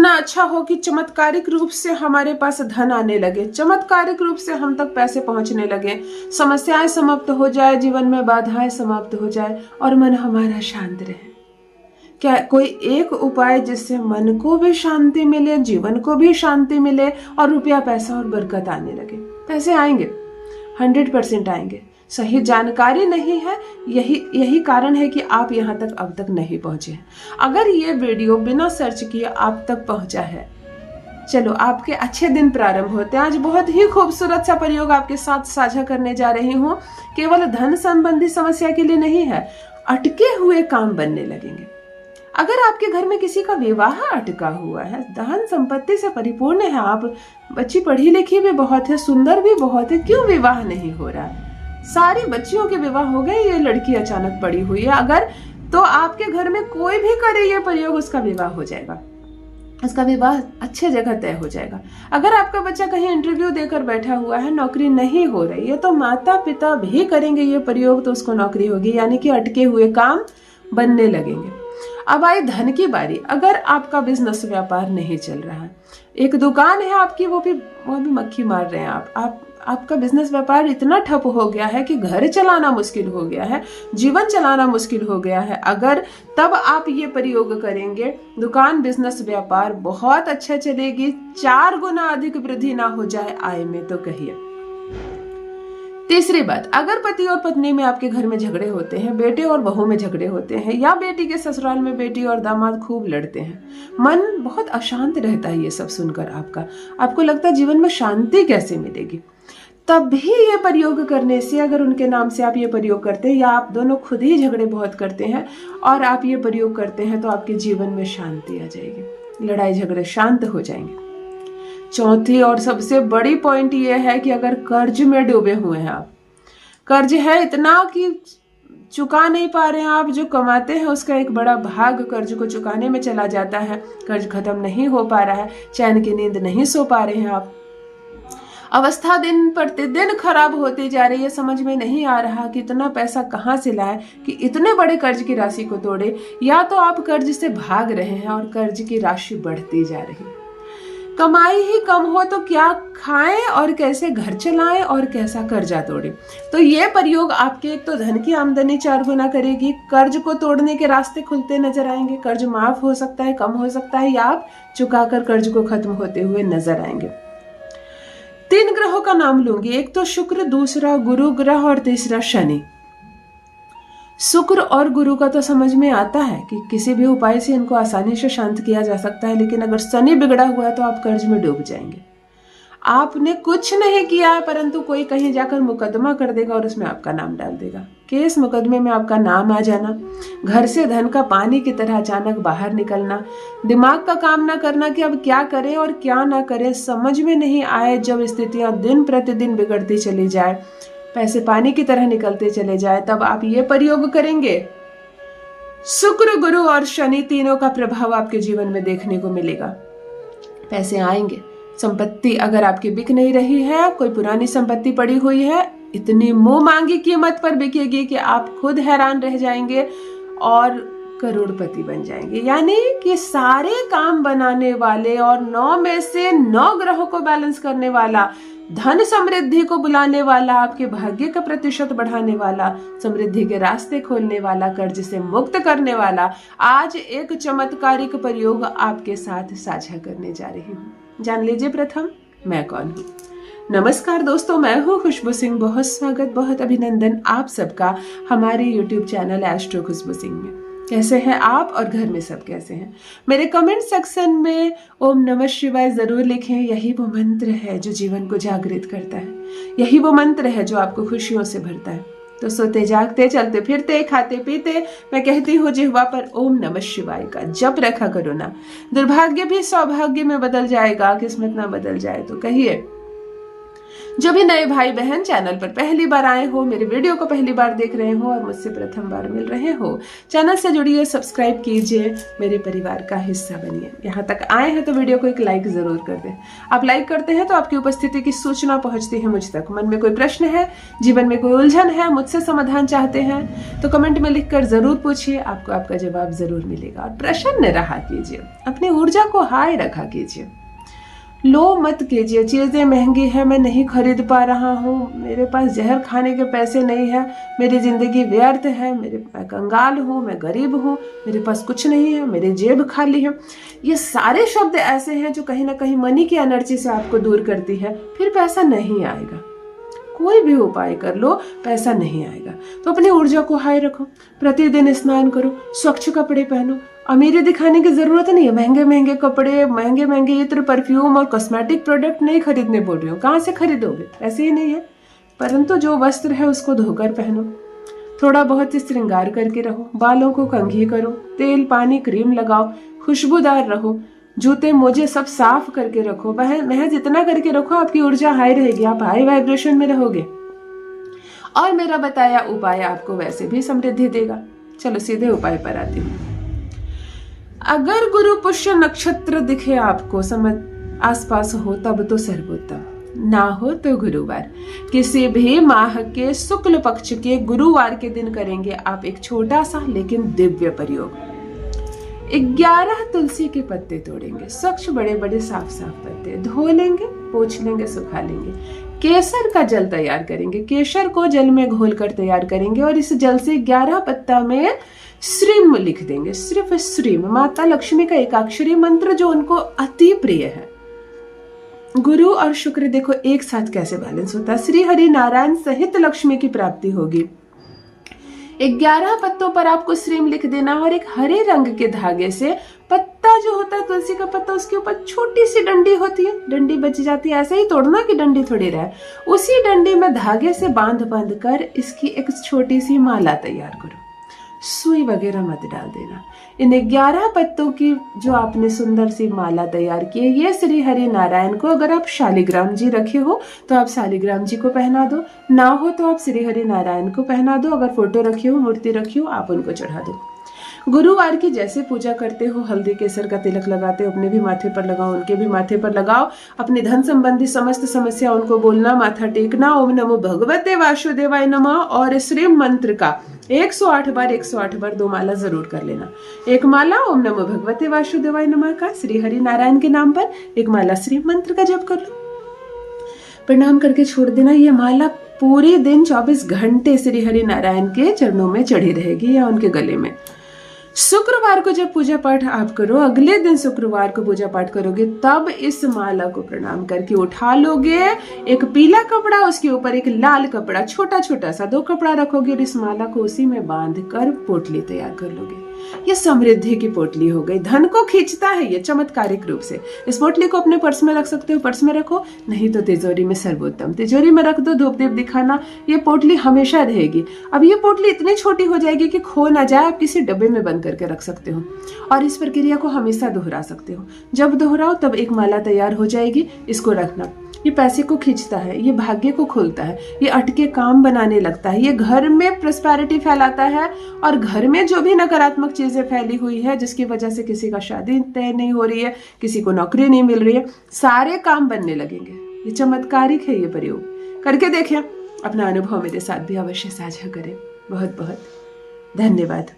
इतना अच्छा हो कि चमत्कारिक रूप से हमारे पास धन आने लगे, चमत्कारिक रूप से हम तक पैसे पहुंचने लगे, समस्याएं समाप्त हो जाए, जीवन में बाधाएं समाप्त हो जाए और मन हमारा शांत रहे। क्या कोई एक उपाय जिससे मन को भी शांति मिले, जीवन को भी शांति मिले और रुपया पैसा और बरकत आने लगे? पैसे आएंगे, 100% आएंगे। सही जानकारी नहीं है, यही कारण है कि आप यहाँ तक अब तक नहीं पहुंचे हैं। अगर ये वीडियो बिना सर्च किए आप तक पहुंचा है, चलो आपके अच्छे दिन प्रारंभ होते हैं। आज बहुत ही खूबसूरत सा प्रयोग आपके साथ साझा करने जा रही हूँ। केवल धन संबंधी समस्या के लिए नहीं है, अटके हुए काम बनने लगेंगे। अगर आपके घर में किसी का विवाह अटका हुआ है, धन संपत्ति से परिपूर्ण है, आप बच्ची पढ़ी लिखी भी बहुत है, सुंदर भी बहुत है, क्यों विवाह नहीं हो रहा है? सारी बच्चियों के विवाह हो गए, ये लड़की अचानक पड़ी हुई है। अगर तो आपके घर में कोई भी करे ये प्रयोग, उसका विवाह हो जाएगा, उसका विवाह अच्छे जगह तय हो जाएगा। अगर आपका बच्चा कहीं इंटरव्यू देकर बैठा हुआ है, नौकरी नहीं हो रही है, तो माता पिता भी करेंगे ये प्रयोग तो उसको नौकरी होगी, यानी कि अटके हुए काम बनने लगेंगे। अब आई धन की बारी। अगर आपका बिजनेस व्यापार नहीं चल रहा है, एक दुकान है आपकी, वो भी मक्खी मार रहे हैं आपका बिजनेस व्यापार इतना ठप हो गया है कि घर चलाना मुश्किल हो गया है, जीवन चलाना मुश्किल हो गया है, अगर तब आप ये प्रयोग करेंगे, दुकान बिजनेस व्यापार बहुत अच्छा चलेगी, 4 गुना अधिक वृद्धि ना हो जाए आय में तो कहिए। तीसरी बात, अगर पति और पत्नी में आपके घर में झगड़े होते हैं, बेटे और बहू में झगड़े होते हैं, या बेटी के ससुराल में बेटी और दामाद खूब लड़ते हैं, मन बहुत अशांत रहता है ये सब सुनकर आपको लगता है जीवन में शांति कैसे मिलेगी, तब भी ये प्रयोग करने से, अगर उनके नाम से आप ये प्रयोग करते हैं, या आप दोनों खुद ही झगड़े बहुत करते हैं और आप ये प्रयोग करते हैं, तो आपके जीवन में शांति आ जाएगी, लड़ाई झगड़े शांत हो जाएंगे। चौथी और सबसे बड़ी पॉइंट ये है कि अगर कर्ज में डूबे हुए हैं आप, कर्ज है इतना कि चुका नहीं पा रहे हैं आप, जो कमाते हैं उसका एक बड़ा भाग कर्ज को चुकाने में चला जाता है, कर्ज खत्म नहीं हो पा रहा है, चैन की नींद नहीं सो पा रहे हैं आप, अवस्था दिन प्रतिदिन खराब होती जा रही है, समझ में नहीं आ रहा कि इतना पैसा कहाँ से लाए कि इतने बड़े कर्ज की राशि को तोड़े, या तो आप कर्ज से भाग रहे हैं और कर्ज की राशि बढ़ती जा रही है। कमाई ही कम हो तो क्या खाएं और कैसे घर चलाएं और कैसा कर्जा तोड़ें? तो ये प्रयोग आपके एक तो धन की आमदनी 4 गुना करेगी, कर्ज को तोड़ने के रास्ते खुलते नजर आएंगे, कर्ज माफ हो सकता है, कम हो सकता है, या आप चुकाकर कर्ज को खत्म होते हुए नजर आएंगे। 3 ग्रहों का नाम लूंगी, एक तो शुक्र, दूसरा गुरु ग्रह और तीसरा शनि। शुक्र और गुरु का तो समझ में आता है कि किसी भी उपाय से इनको आसानी से शांत किया जा सकता है, लेकिन अगर शनि बिगड़ा हुआ है तो आप कर्ज में डूब जाएंगे। आपने कुछ नहीं किया है, परंतु कोई कहीं जाकर मुकदमा कर देगा और उसमें आपका नाम डाल देगा, केस मुकदमे में आपका नाम आ जाना, घर से धन का पानी की तरह अचानक बाहर निकलना, दिमाग का काम ना करना कि अब क्या करें और क्या ना करें, समझ में नहीं आए, जब स्थितियां दिन प्रतिदिन बिगड़ती चली जाए, पैसे पानी की तरह निकलते चले जाए, तब आप ये प्रयोग करेंगे। शुक्र, गुरु और शनि तीनों का प्रभाव आपके जीवन में देखने को मिलेगा। पैसे आएंगे, संपत्ति अगर आपकी बिक नहीं रही है, कोई पुरानी संपत्ति पड़ी हुई है, इतनी मुंह मांगी कीमत पर बिकेगी कि आप खुद हैरान रह जाएंगे और करोड़पति बन जाएंगे। यानी कि सारे काम बनाने वाले और 9 में से 9 ग्रहों को बैलेंस करने वाला, धन समृद्धि को बुलाने वाला, आपके भाग्य का प्रतिशत बढ़ाने वाला, समृद्धि के रास्ते खोलने वाला, कर्ज से मुक्त करने वाला, आज एक चमत्कारिक प्रयोग आपके साथ साझा करने जा रही हूँ। जान लीजिए प्रथम मैं कौन हूँ। नमस्कार दोस्तों, मैं हूँ खुशबू सिंह। बहुत स्वागत, बहुत अभिनंदन आप सबका हमारे YouTube चैनल एस्ट्रो खुशबू सिंह में। कैसे हैं आप और घर में सब कैसे हैं? मेरे कमेंट सेक्शन में ओम नमः शिवाय जरूर लिखें। यही वो मंत्र है जो जीवन को जागृत करता है, यही वो मंत्र है जो आपको खुशियों से भरता है। तो सोते जागते, चलते फिरते, खाते पीते मैं कहती हूँ जिह्वा पर ओम नमः शिवाय का जप रखा करो ना। दुर्भाग्य भी सौभाग्य में बदल जाएगा, किस्मत ना बदल जाए तो कहिए। जो भी नए भाई बहन चैनल पर पहली बार आए हो, मेरे वीडियो को पहली बार देख रहे हो और मुझसे प्रथम बार मिल रहे हो, चैनल से जुड़िए, सब्सक्राइब कीजिए, मेरे परिवार का हिस्सा बनिए। यहाँ तक आए हैं तो वीडियो को एक लाइक जरूर कर दें। आप लाइक करते हैं तो आपकी उपस्थिति की सूचना पहुंचती है मुझ तक। मन में कोई प्रश्न है, जीवन में कोई उलझन है, मुझसे समाधान चाहते हैं तो कमेंट में लिखकर जरूर पूछिए, आपको आपका जवाब जरूर मिलेगा। और प्रसन्न रहा कीजिए, अपनी ऊर्जा को हाई रखा कीजिए, लो मत कीजिए। चीजें महंगी है, मैं नहीं खरीद पा रहा हूँ, मेरे पास जहर खाने के पैसे नहीं है, मेरी जिंदगी व्यर्थ है, मैं कंगाल हूँ, मैं गरीब हूँ, मेरे पास कुछ नहीं है, मेरी जेब खाली है। ये सारे शब्द ऐसे हैं जो कहीं ना कहीं मनी की एनर्जी से आपको दूर करती है। फिर पैसा नहीं आएगा, कोई भी उपाय कर लो, पैसा नहीं आएगा। तो अपनी ऊर्जा को हाई रखो, प्रतिदिन स्नान करो, स्वच्छ कपड़े पहनो। अमीरी दिखाने की जरूरत नहीं है, महंगे महंगे कपड़े, महंगे महंगे इत्र, परफ्यूम और कॉस्मेटिक प्रोडक्ट नहीं खरीदने बोल रही हूँ, कहाँ से खरीदोगे, ऐसे ही नहीं है। परंतु जो वस्त्र है उसको धोकर पहनो, थोड़ा बहुत श्रृंगार करके रहो, बालों को कंघी करो, तेल पानी क्रीम लगाओ, खुशबूदार रहो, जूते मोजे सब साफ करके रखो। महज इतना करके रखो, आपकी ऊर्जा हाई रहेगी, आप हाई वाइब्रेशन में रहोगे और मेरा बताया उपाय आपको वैसे भी समृद्धि देगा। चलो सीधे उपाय पर आती हूँ। अगर गुरु पुष्य नक्षत्र दिखे आपको, समझ आसपास हो तब तो सर्वोत्तम, ना हो तो गुरुवार। किसी भी माह के शुक्ल पक्ष के गुरुवार के दिन करेंगे आप एक छोटा सा लेकिन दिव्य प्रयोग। 11 तुलसी के पत्ते तोड़ेंगे, स्वच्छ बड़े बड़े साफ साफ पत्ते, धो लेंगे, पोंछ लेंगे, सुखा लेंगे। केसर का जल तैयार करेंगे, केसर को जल में घोलकर तैयार करेंगे और इस जल से 11 पत्ता में श्रीम लिख देंगे, सिर्फ श्रीम, माता लक्ष्मी का एकाक्षरी मंत्र जो उनको अति प्रिय है। गुरु और शुक्र देखो एक साथ कैसे बैलेंस होता है, श्री हरि नारायण सहित लक्ष्मी की प्राप्ति होगी। 11 पत्तों पर आपको श्रीम लिख देना और एक हरे रंग के धागे से, पत्ता जो होता है तुलसी का पत्ता, उसके ऊपर छोटी सी डंडी होती है, डंडी बच जाती है, ऐसे ही तोड़ना कि डंडी थोड़ी रहे, उसी डंडी में धागे से बांध कर इसकी एक छोटी सी माला तैयार करो। सुई वगैरह मत डाल देना। इन 11 पत्तों की जो आपने सुंदर सी माला तैयार की है, ये श्री हरि नारायण को, अगर आप शालिग्राम जी रखे हो तो आप शालिग्राम जी को पहना दो, ना हो तो आप श्री हरि नारायण को पहना दो, अगर फोटो रखी हो, मूर्ति रखी हो, आप उनको चढ़ा दो। गुरुवार की जैसे पूजा करते हो, हल्दी केसर का तिलक लगाते हो, अपने भी माथे पर लगाओ, उनके भी माथे पर लगाओ। अपनी धन संबंधी समस्त समस्या उनको बोलना, माथा टेकना, ओम नमो भगवते वासुदेवाय नमः और श्री मंत्र का 108 बार 2 माला जरूर कर लेना। एक माला ओम नमो भगवते वासुदेवाय नमः का श्री हरि नारायण के नाम पर, एक माला श्री मंत्र का जप कर लो, प्रणाम करके छोड़ देना। ये माला पूरे दिन 24 घंटे श्री हरि नारायण के चरणों में चढ़ी रहेगी या उनके गले में। शुक्रवार को जब पूजा पाठ आप करो, अगले दिन शुक्रवार को पूजा पाठ करोगे, तब इस माला को प्रणाम करके उठा लोगे। एक पीला कपड़ा, उसके ऊपर एक लाल कपड़ा, छोटा छोटा सा 2 कपड़ा रखोगे और इस माला को उसी में बांध कर पोटली तैयार कर लोगे। ये समृद्धि की पोटली हो गई, धन को खींचता है ये चमत्कारिक रूप से। इस पोटली को अपने पर्स में रख सकते हो, पर्स में रखो, नहीं तो तिजोरी में सर्वोत्तम, तिजोरी में रख दो, धूप दीप दिखाना, ये पोटली हमेशा रहेगी। अब ये पोटली इतनी छोटी हो जाएगी कि खो ना जाए, आप किसी डब्बे में बंद करके रख सकते हो और इस प्रक्रिया को हमेशा दोहरा सकते हो। जब दोहराओ तब एक माला तैयार हो जाएगी, इसको रखना। ये पैसे को खींचता है, ये भाग्य को खोलता है, ये अटके काम बनाने लगता है, ये घर में प्रॉस्पेरिटी फैलाता है और घर में जो भी नकारात्मक चीजें फैली हुई है, जिसकी वजह से किसी का शादी तय नहीं हो रही है, किसी को नौकरी नहीं मिल रही है, सारे काम बनने लगेंगे। ये चमत्कारिक है, ये प्रयोग करके देखें, अपना अनुभव मेरे साथ भी अवश्य साझा करें। बहुत बहुत धन्यवाद।